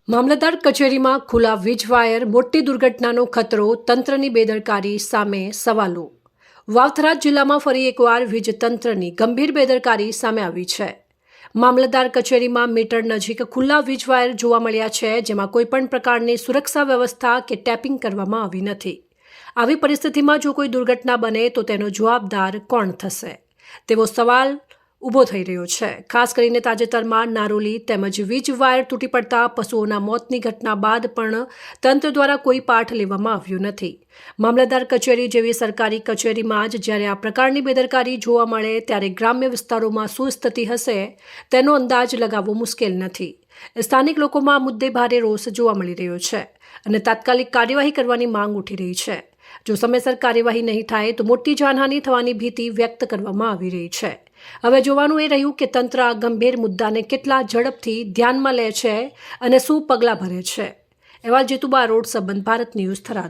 મામલતદાર કચેરીમાં ખુલ્લા વીજ વાયર, મોટી દુર્ઘટનાનો ખતરો, તંત્રની બેદરકારી સામે સવાલો. વાવથરા જિલ્લામાં ફરી એકવાર વીજ તંત્રની ગંભીર બેદરકારી સામે આવી છે. મામલતદાર કચેરીમાં મીટર નજીક ખુલ્લા વીજ વાયર જોવા મળ્યા છે, જેમાં કોઈપણ પ્રકારની સુરક્ષા વ્યવસ્થા કે ટેપિંગ કરવામાં આવી નથી. આવી પરિસ્થિતિમાં જો કોઈ દુર્ઘટના બને તો તેનો જવાબદાર કોણ થશે તેવો સવાલ ઊભો થઈ રહ્યો છે. ખાસ કરીને તાજેતરમાં નારોલી તેમજ વીજ વાયર તૂટી પડતા પશુઓના મોતની ઘટના બાદ પણ તંત્ર દ્વારા કોઈ પાઠ લેવામાં આવ્યો નથી. મામલતદાર કચેરી જેવી સરકારી કચેરીમાં જ જ્યારે આ પ્રકારની બેદરકારી જોવા મળે ત્યારે ગ્રામ્ય વિસ્તારોમાં શું સ્થિતિ હશે તેનો અંદાજ લગાવવો મુશ્કેલ નથી. સ્થાનિક લોકોમાં આ મુદ્દે ભારે રોષ જોવા મળી રહ્યો છે અને તાત્કાલિક કાર્યવાહી કરવાની માંગ ઉઠી રહી છે. જો સમયસર કાર્યવાહી નહીં થાય તો મોટી જાનહાનિ થવાની ભીતિ વ્યક્ત કરવામાં આવી રહી છે. હવે જોવાનું એ રહ્યું કે તંત્ર આ ગંભીર મુદ્દાને કેટલા ઝડપથી ધ્યાનમાં લે છે અને શું પગલાં ભરે છે. અહેવાલ જીતુ બારોટ, સંબંધ ભારત ન્યૂઝ, થરાદ.